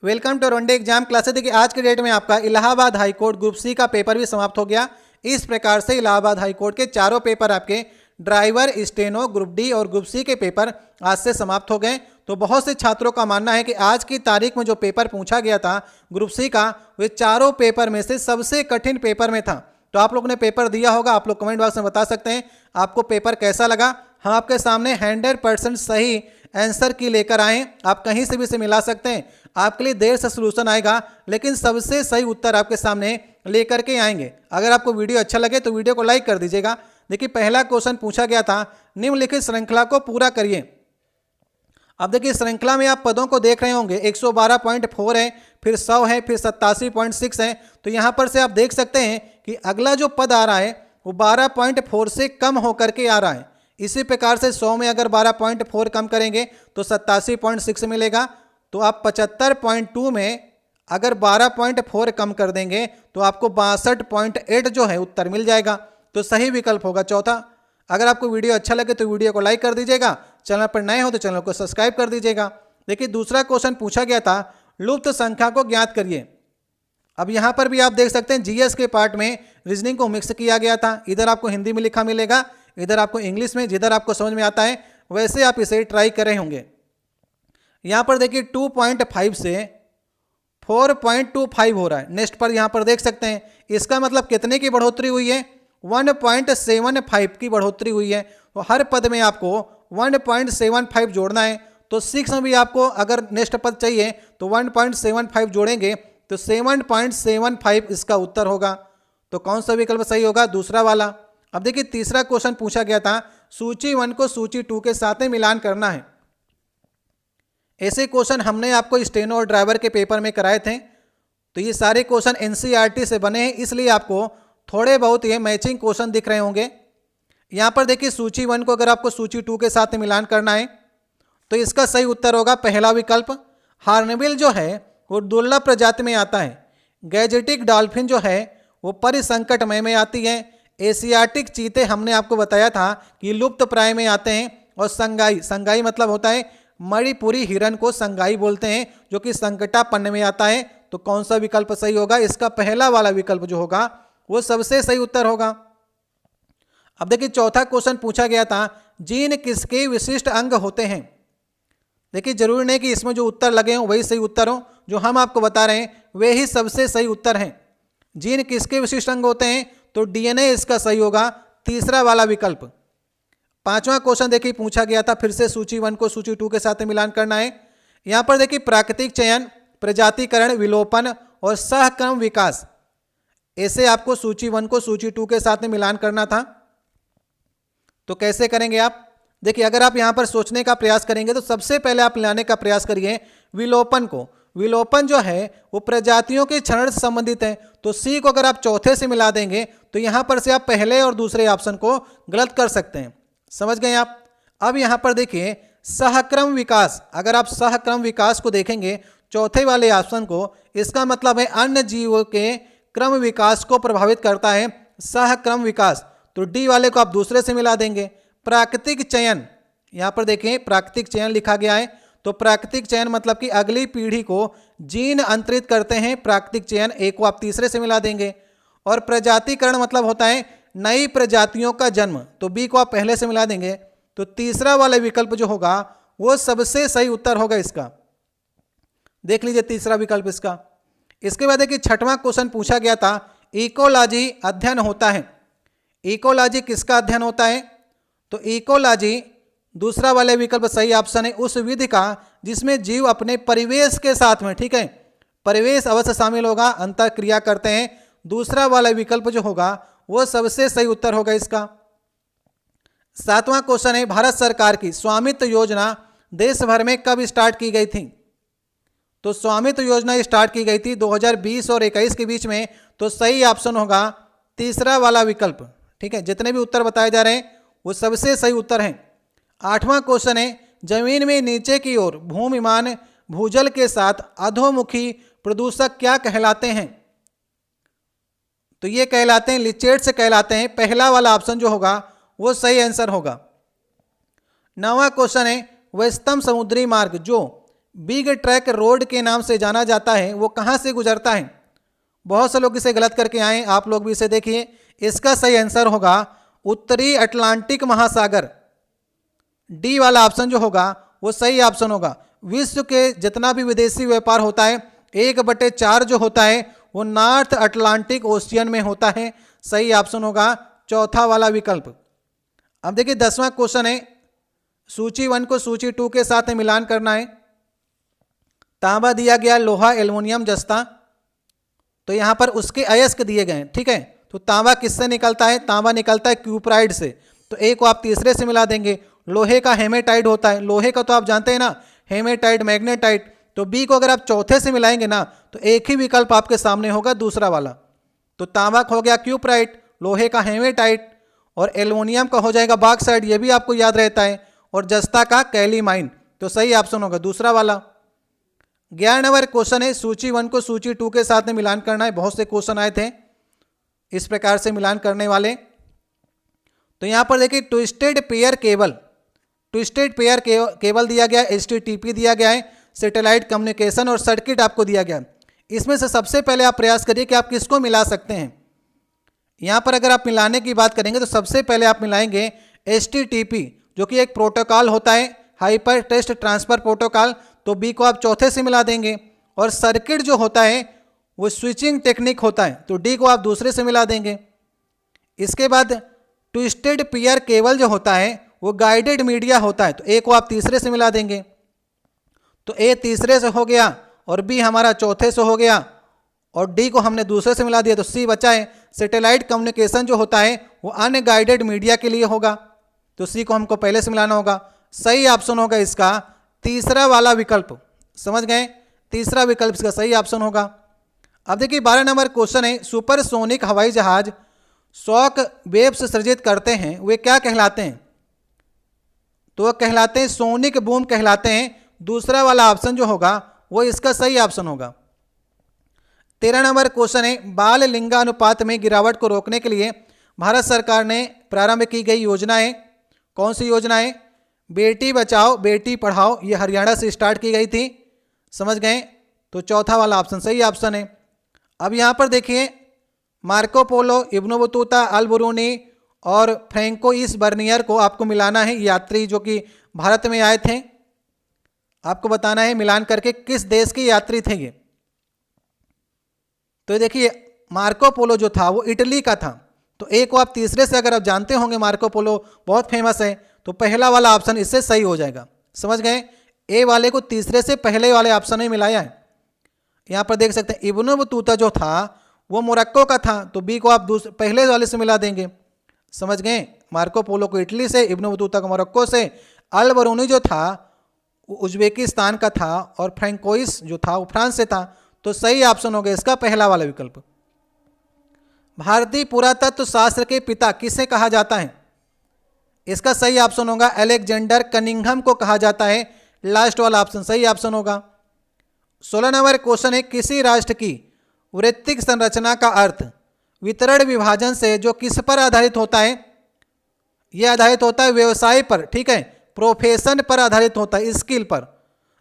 Welcome to one day exam classes. देखिए आज के डेट में आपका Allahabad high court group C का पेपर भी समाप्त हो गया। इस प्रकार से इलाहाबाद हाई कोर्ट के चारों पेपर आपके ड्राइवर, स्टेनो, ग्रुप डी और ग्रुप सी के पेपर आज से समाप्त हो गए। तो बहुत से छात्रों का मानना है कि आज की तारीख में जो पेपर पूछा गया था ग्रुप सी का, वे चारों पेपर में से सबसे कठिन पेपर में था। तो आप लोगों ने पेपर दिया होगा, आप लोग कमेंट बॉक्स में बता सकते हैं आपको पेपर कैसा लगा। हम आपके सामने 100% सही आंसर की लेकर आए। आप कहीं से भी इसे मिला सकते हैं, आपके लिए देर से सलूशन आएगा लेकिन सबसे सही उत्तर आपके सामने लेकर के आएंगे। अगर आपको वीडियो अच्छा लगे तो वीडियो को लाइक कर दीजिएगा। देखिए पहला क्वेश्चन पूछा गया था, निम्नलिखित श्रृंखला को पूरा करिए। अब देखिए श्रृंखला में आप पदों को देख रहे होंगे, 112.4 है, फिर 100 है, फिर 87.6 है। तो यहाँ पर से आप देख सकते हैं कि अगला जो पद आ रहा है वो 12.4 से कम होकर के आ रहा है। इसी प्रकार से 100 में अगर 12.4 कम करेंगे तो 87.6 मिलेगा। तो आप 75.2 में अगर 12.4 कम कर देंगे तो आपको 62.8 जो है उत्तर मिल जाएगा। तो सही विकल्प होगा चौथा। अगर आपको वीडियो अच्छा लगे तो वीडियो को लाइक कर दीजिएगा, चैनल पर नए हो तो चैनल को सब्सक्राइब कर दीजिएगा। देखिए दूसरा क्वेश्चन पूछा गया था, लुप्त संख्या को ज्ञात करिए। अब यहाँ पर भी आप देख सकते हैं जीएस के पार्ट में रीजनिंग को मिक्स किया गया था। इधर आपको हिंदी में लिखा मिलेगा, इधर आपको इंग्लिश में, जिधर आपको समझ में आता है वैसे आप इसे ट्राई कर रहे होंगे। यहाँ पर देखिए 2.5 से 4.25 हो रहा है। नेक्स्ट पर यहाँ पर देख सकते हैं, इसका मतलब कितने की बढ़ोतरी हुई है? 1.75 की बढ़ोतरी हुई है। तो हर पद में आपको 1.75 जोड़ना है। तो 6 में भी आपको अगर नेक्स्ट पद चाहिए तो 1.75 जोड़ेंगे तो 7.75 इसका उत्तर होगा। तो कौन सा विकल्प सही होगा? दूसरा वाला। अब देखिए तीसरा क्वेश्चन पूछा गया था, सूची 1 को सूची 2 के साथ में मिलान करना है। ऐसे क्वेश्चन हमने आपको स्टेनो और ड्राइवर के पेपर में कराए थे। तो ये सारे क्वेश्चन एनसीईआरटी से बने हैं, इसलिए आपको थोड़े बहुत ये मैचिंग क्वेश्चन दिख रहे होंगे। यहाँ पर देखिए सूची 1 को अगर आपको सूची 2 के साथ में मिलान करना है तो इसका सही उत्तर होगा पहला विकल्प। हार्नबिल जो है वो दुर्लभ प्रजाति में आता है। गैजेटिक डॉल्फिन जो है वो परिसंकटमय में आती है। एशियाटिक चीते हमने आपको बताया था कि लुप्त प्राय में आते हैं। और संगाई, संगाई मतलब होता है मणिपुरी हिरन को संगाई बोलते हैं, जो कि संकटापन्न में आता है। तो कौन सा विकल्प सही होगा? इसका पहला वाला विकल्प जो होगा वो सबसे सही उत्तर होगा। अब देखिए चौथा क्वेश्चन पूछा गया था, जीन किसके विशिष्ट अंग होते हैं? देखिए जरूरी नहीं कि इसमें जो उत्तर लगे हों वही सही उत्तर हो, जो हम आपको बता रहे हैं वे ही सबसे सही उत्तर हैं। जीन किसके विशिष्ट अंग होते हैं? तो डीएनए इसका सही होगा, तीसरा वाला विकल्प। पांचवा क्वेश्चन देखिए पूछा गया था, फिर से सूची 1 को सूची 2 के साथ मिलान करना है। यहां पर देखिए प्राकृतिक चयन, प्रजातिकरण, विलोपन और सहक्रम विकास, ऐसे आपको सूची 1 को सूची 2 के साथ में मिलान करना था। तो कैसे करेंगे आप? देखिए अगर आप यहां पर सोचने का प्रयास करेंगे तो सबसे पहले आप लाने का प्रयास करिए विलोपन को। विलोपन जो है वो प्रजातियों के क्षरण से संबंधित है। तो सी को अगर आप चौथे से मिला देंगे तो यहां पर से आप पहले और दूसरे ऑप्शन को गलत कर सकते हैं। समझ गए आप? अब यहां पर देखिए सहक्रम विकास, अगर आप सहक्रम विकास को देखेंगे चौथे वाले ऑप्शन को, इसका मतलब है अन्य जीवों के क्रम विकास को प्रभावित करता है सहक्रम विकास। तो डी वाले को आप दूसरे से मिला देंगे। प्राकृतिक चयन, यहां पर देखें प्राकृतिक चयन लिखा गया है। तो प्राकृतिक चयन मतलब कि अगली पीढ़ी को जीन अंतरित करते हैं प्राकृतिक चयन, ए को आप तीसरे से मिला देंगे। और प्रजातिकरण मतलब होता है नई प्रजातियों का जन्म, तो बी को आप पहले से मिला देंगे। तो तीसरा वाला विकल्प जो होगा वो सबसे सही उत्तर होगा इसका। देख लीजिए तीसरा विकल्प इसका। इसके बाद देखिए छठवां क्वेश्चन पूछा गया था, इकोलॉजी अध्ययन होता है। इकोलॉजी किसका अध्ययन होता है? तो इकोलॉजी दूसरा वाले विकल्प सही ऑप्शन है, उस विधि का जिसमें जीव अपने परिवेश के साथ में, ठीक है, परिवेश अवश्य शामिल होगा, अंतर क्रिया करते हैं। दूसरा वाला विकल्प जो होगा वो सबसे सही उत्तर होगा इसका। सातवां क्वेश्चन है, भारत सरकार की स्वामित्व योजना देश भर में कब स्टार्ट की गई थी? तो स्वामित्व योजना स्टार्ट की गई थी 2020 और 21 के बीच में। तो सही ऑप्शन होगा तीसरा वाला विकल्प। ठीक है, जितने भी उत्तर बताए जा रहे हैं वो सबसे सही उत्तर हैं। आठवां क्वेश्चन है, जमीन में नीचे की ओर भूमिमान भूजल के साथ अधोमुखी प्रदूषक क्या कहलाते हैं? तो ये कहलाते हैं लिचेट्स कहलाते हैं। पहला वाला ऑप्शन जो होगा वो सही आंसर होगा। नौवां क्वेश्चन है, व्यस्तम समुद्री मार्ग जो बिग ट्रैक रोड के नाम से जाना जाता है वो कहाँ से गुजरता है? बहुत से लोग इसे गलत करके आए, आप लोग भी इसे देखिए। इसका सही आंसर होगा उत्तरी अटलांटिक महासागर। डी वाला ऑप्शन जो होगा वो सही ऑप्शन होगा। विश्व के जितना भी विदेशी व्यापार होता है 1/4 जो होता है वो नॉर्थ अटलांटिक ओशियन में होता है। सही ऑप्शन होगा चौथा वाला विकल्प। अब देखिए 10वां क्वेश्चन है, सूची 1 को सूची 2 के साथ में मिलान करना है। तांबा दिया गया, लोहा, एल्युमिनियम, जस्ता, तो यहां पर उसके अयस्क दिए गए हैं, ठीक है। तो तांबा किससे निकलता है? तांबा निकलता है क्यूप्राइड से, तो ए को आप तीसरे से मिला देंगे। लोहे का हेमेटाइट होता है, लोहे का तो आप जानते हैं ना, हेमेटाइट, मैग्नेटाइट, तो बी को अगर आप चौथे से मिलाएंगे ना तो एक ही विकल्प आपके सामने होगा, दूसरा वाला। तो तांबा हो गया क्यूप्राइट, लोहे का हेमेटाइट, और एल्युमिनियम का हो जाएगा बॉक्साइट, ये भी आपको याद रहता है, और जस्ता का कैलीमाइन। तो सही ऑप्शन होगा दूसरा वाला। 11 नंबर क्वेश्चन है, सूची 1 को सूची 2 के साथ में मिलान करना है। बहुत से क्वेश्चन आए थे इस प्रकार से मिलान करने वाले। तो यहां पर देखिए twisted pair cable, twisted pair cable दिया गया, HTTP दिया गया है, सैटेलाइट कम्युनिकेशन और सर्किट आपको दिया गया। इसमें से सबसे पहले आप प्रयास करिए कि आप किसको मिला सकते हैं। यहां पर अगर आप मिलाने की बात करेंगे तो सबसे पहले आप मिलाएंगे HTTP, जो कि एक प्रोटोकॉल होता है, हाइपर टेक्स्ट ट्रांसफर प्रोटोकॉल, तो बी को आप चौथे से मिला देंगे। और सर्किट जो होता है वो स्विचिंग टेक्निक होता है, तो डी को आप दूसरे से मिला देंगे। इसके बाद ट्विस्टेड पेयर केबल जो होता है वो गाइडेड मीडिया होता है, तो ए को आप तीसरे से मिला देंगे। तो ए तीसरे से हो गया और बी हमारा चौथे से हो गया, और डी को हमने दूसरे से मिला दिया, तो सी बचा है। सैटेलाइट कम्युनिकेशन जो होता है वो अनगाइडेड मीडिया के लिए होगा, तो सी को हमको पहले से मिलाना होगा। सही ऑप्शन होगा इसका तीसरा वाला विकल्प। समझ गए? तीसरा विकल्प इसका सही ऑप्शन होगा। अब देखिए 12 नंबर क्वेश्चन है, सुपरसोनिक हवाई जहाज शॉक वेव्स सृजित करते हैं, वे क्या कहलाते हैं? तो वह कहलाते हैं सोनिक बूम कहलाते हैं। दूसरा वाला ऑप्शन जो होगा वो इसका सही ऑप्शन होगा। 13 नंबर क्वेश्चन है, बाल लिंगानुपात में गिरावट को रोकने के लिए भारत सरकार ने प्रारंभ की गई योजनाएं, कौन सी योजनाएं? बेटी बचाओ बेटी पढ़ाओ, ये हरियाणा से स्टार्ट की गई थी। समझ गए? तो चौथा वाला ऑप्शन सही ऑप्शन है। अब यहाँ पर देखिए मार्को पोलो, इब्न बतूता, अल बुरूनी और फ्रैंकोइस बर्नियर को आपको मिलाना है, यात्री जो कि भारत में आए थे। आपको बताना है मिलान करके किस देश के यात्री थे ये। तो देखिए मार्को पोलो जो था वो इटली का था, तो ए को आप तीसरे से, अगर आप जानते होंगे मार्को पोलो बहुत फेमस है, तो पहला वाला ऑप्शन इससे सही हो जाएगा। समझ गए? ए वाले को तीसरे से पहले वाले ऑप्शन में मिलाया है। यहाँ पर देख सकते हैं इब्न बतूता जो था वो मोरक्को का था, तो बी को आप पहले वाले से मिला देंगे। समझ गए? मार्को पोलो को इटली से, इब्न बतूता को मोरक्को से, अल बरूनी जो था वो उज्बेकिस्तान का था, और फ्रैंकोइस जो था वो फ्रांस से था। तो सही ऑप्शन हो गया इसका पहला वाला विकल्प। भारतीय पुरातत्व शास्त्र के पिता किसे कहा जाता है? इसका सही ऑप्शन होगा अलेक्जेंडर कनिंघम को कहा जाता है। लास्ट वाला ऑप्शन सही ऑप्शन होगा। 16 नंबर क्वेश्चन है, किसी राष्ट्र की वृत्तिक संरचना का अर्थ वितरण विभाजन से जो किस पर आधारित होता है? यह आधारित होता है व्यवसाय पर, ठीक है, प्रोफेशन पर आधारित होता है, स्किल पर।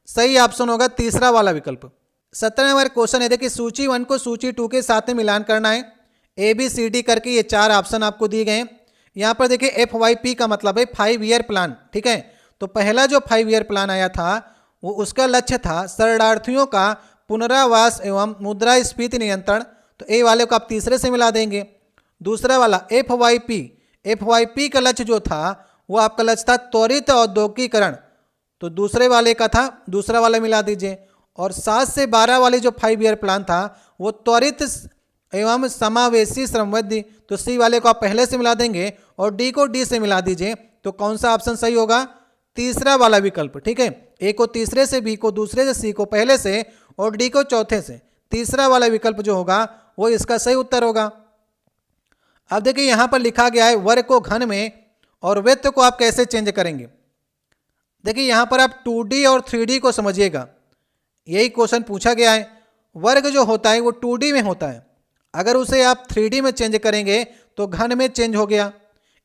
सही ऑप्शन होगा तीसरा वाला विकल्प। 17 नंबर क्वेश्चन है, देखिए सूची 1 को सूची 2 के साथ में मिलान करना है। ABCD करके ये 4 ऑप्शन आपको दिए गए हैं। यहाँ पर देखिए FYP का मतलब है 5 ईयर प्लान, ठीक है। तो पहला जो 5 ईयर प्लान आया था वो उसका लक्ष्य था शरणार्थियों का पुनरावास एवं मुद्रास्फीति नियंत्रण, तो ए वाले को आप तीसरे से मिला देंगे। दूसरा वाला FYP का लक्ष्य जो था वो आपका लक्ष्य था त्वरित औद्योगिकीकरण, तो दूसरे वाले का था, दूसरा वाला मिला दीजिए। और 7 से 12 वाले जो 5 ईयर प्लान था वो त्वरित एवं समावेशी श्रमवृद्धि, तो सी वाले को आप पहले से मिला देंगे और डी को डी से मिला दीजिए। तो कौन सा ऑप्शन सही होगा? तीसरा वाला विकल्प, ठीक है। ए को तीसरे से, बी को दूसरे से, सी को पहले से और डी को चौथे से। तीसरा वाला विकल्प जो होगा वो इसका सही उत्तर होगा। अब देखिए यहाँ पर लिखा गया है वर्ग को घन में और वृत्त को आप कैसे चेंज करेंगे। देखिए यहाँ पर आप 2D और 3D को समझिएगा, यही क्वेश्चन पूछा गया है। वर्ग जो होता है वो 2D में होता है, अगर उसे आप 3D में चेंज करेंगे तो घन में चेंज हो गया।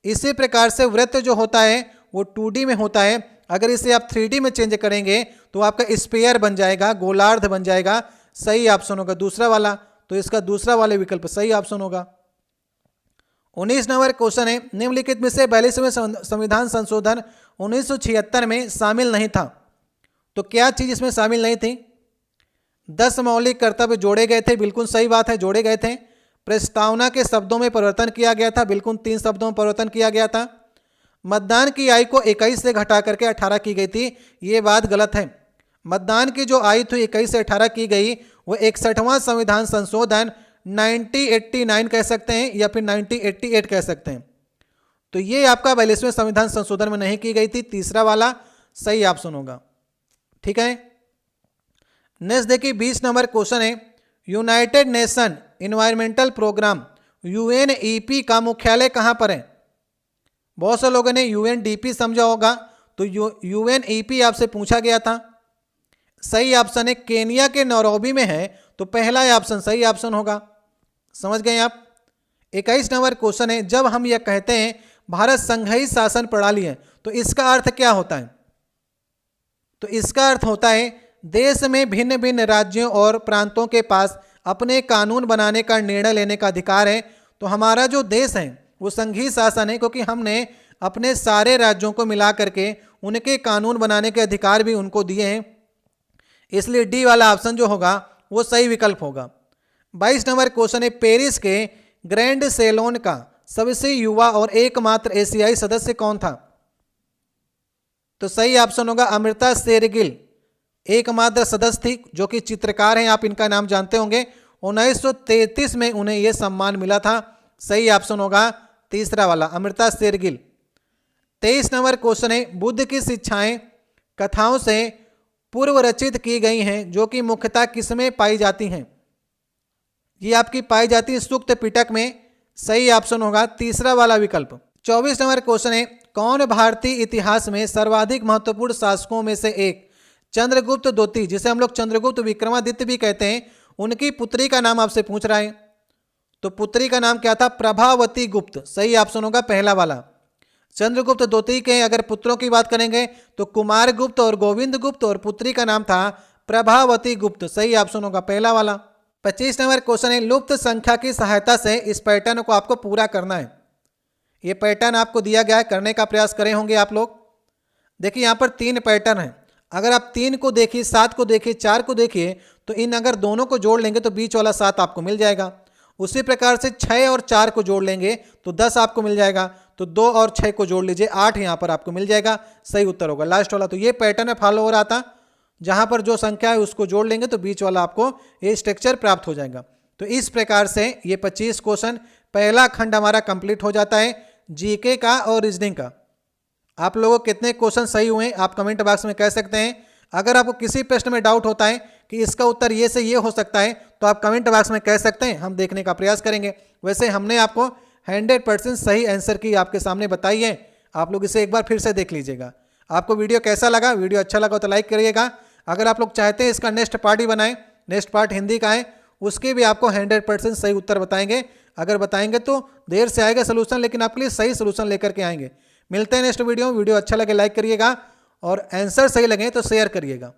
इसी प्रकार से वृत्त जो होता है वो 2D में होता है, अगर इसे आप 3D में चेंज करेंगे तो आपका स्फीयर बन जाएगा, गोलार्ध बन जाएगा। सही ऑप्शन होगा दूसरा वाला, तो इसका दूसरा वाले विकल्प सही ऑप्शन होगा। 19 नंबर क्वेश्चन है, निम्नलिखित में से 42वें संविधान संशोधन 1976 में शामिल नहीं था। तो क्या चीज इसमें शामिल नहीं थी? 10 मौलिक कर्तव्य जोड़े गए थे, बिल्कुल सही बात है, जोड़े गए थे। प्रस्तावना के शब्दों में परिवर्तन किया गया था, बिल्कुल 3 शब्दों में परिवर्तन किया गया था। मतदान की आयु को 21 से घटा करके 18 की गई थी, ये बात गलत है। मतदान की जो आयु थी 21 से 18 की गई, वो 61वां संविधान संशोधन 1989 कह सकते हैं या फिर 1988 कह सकते हैं। तो ये आपका 42वें संविधान संशोधन में नहीं की गई थी, तीसरा वाला सही ऑप्शन होगा। ठीक है, नेक्स्ट देखिए 20 नंबर क्वेश्चन है, United Nation Environmental Programme UNEP का मुख्यालय कहां पर है? बहुत से लोगों ने UNDP समझा होगा, तो UNEP आपसे पूछा गया था। सही ऑप्शन है केनिया के नैरोबी में है, तो पहला ऑप्शन सही ऑप्शन होगा। समझ गए आप? 21 नंबर क्वेश्चन है, जब हम यह कहते हैं भारत संघीय शासन प्रणाली है, तो इसका अर्थ क्या होता है? तो इसका अर्थ होता है देश में भिन्न भिन्न राज्यों और प्रांतों के पास अपने कानून बनाने का, निर्णय लेने का अधिकार है। तो हमारा जो देश है वो संघीय शासन है, क्योंकि हमने अपने सारे राज्यों को मिला करके उनके कानून बनाने के अधिकार भी उनको दिए हैं, इसलिए डी वाला ऑप्शन जो होगा वो सही विकल्प होगा। 22 नंबर क्वेश्चन है, पेरिस के ग्रैंड सेलोन का सबसे युवा और एकमात्र एशियाई सदस्य कौन था? तो सही ऑप्शन होगा अमृता शेरगिल, एकमात्र सदस्य थी, जो कि चित्रकार हैं, आप इनका नाम जानते होंगे। 1933 में उन्हें यह सम्मान मिला था। सही ऑप्शन होगा तीसरा वाला अमृता शेरगिल। 23 नंबर क्वेश्चन है, बुद्ध की शिक्षाएं कथाओं से पूर्व रचित की गई हैं, जो कि मुख्यतः किसमें पाई जाती हैं? ये आपकी पाई जाती है सूक्त पिटक में। सही ऑप्शन होगा तीसरा वाला विकल्प। 24 नंबर क्वेश्चन है, कौन भारतीय इतिहास में सर्वाधिक महत्वपूर्ण शासकों में से एक चंद्रगुप्त द्वितीय, जिसे हम लोग चंद्रगुप्त विक्रमादित्य भी कहते हैं, उनकी पुत्री का नाम आपसे पूछ रहा है। तो पुत्री का नाम क्या था? प्रभावती गुप्त। सही ऑप्शन होगा पहला वाला। चंद्रगुप्त द्वितीय के अगर पुत्रों की बात करेंगे तो कुमार गुप्त और गोविंद गुप्त, और पुत्री का नाम था प्रभावती गुप्त। सही ऑप्शन होगा पहला वाला। 25 नंबर क्वेश्चन है, लुप्त संख्या की सहायता से इस पैटर्न को आपको पूरा करना है। ये पैटर्न आपको दिया गया है, करने का प्रयास करे होंगे आप लोग। देखिए यहाँ पर 3 पैटर्न है, अगर आप 3 को देखिए, 7 को देखिए, 4 को देखिए, तो इन अगर दोनों को जोड़ लेंगे तो बीच वाला 7 आपको मिल जाएगा। उसी प्रकार से 6 और 4 को जोड़ लेंगे तो 10 आपको मिल जाएगा। तो 2 और 6 को जोड़ लीजिए, 8 यहाँ पर आपको मिल जाएगा। सही उत्तर होगा लास्ट वाला। तो ये पैटर्न है फॉलो हो रहा था, जहाँ पर जो संख्या है उसको जोड़ लेंगे तो बीच वाला आपको ये स्ट्रक्चर प्राप्त हो जाएगा। तो इस प्रकार से ये 25 क्वेश्चन पहला खंड हमारा कंप्लीट हो जाता है जीके का और रीजनिंग का। आप लोगों को कितने क्वेश्चन सही हुए आप कमेंट बॉक्स में कह सकते हैं। अगर आपको किसी प्रश्न में डाउट होता है कि इसका उत्तर ये से ये हो सकता है, तो आप कमेंट बॉक्स में कह सकते हैं, हम देखने का प्रयास करेंगे। वैसे हमने आपको 100% सही आंसर की आपके सामने बताई है, आप लोग इसे एक बार फिर से देख लीजिएगा। आपको वीडियो कैसा लगा? वीडियो अच्छा लगा तो लाइक करिएगा। अगर आप लोग चाहते हैं इसका नेक्स्ट पार्ट ही बनाएं, नेक्स्ट पार्ट हिंदी का है, उसके भी आपको 100% सही उत्तर बताएंगे। अगर बताएंगे तो देर से आएगा सोल्यूशन, लेकिन आपके लिए सही सोल्यूशन लेकर के आएंगे। मिलते हैं नेक्स्ट वीडियो अच्छा लगे लाइक करिएगा, और आंसर सही लगे तो शेयर करिएगा।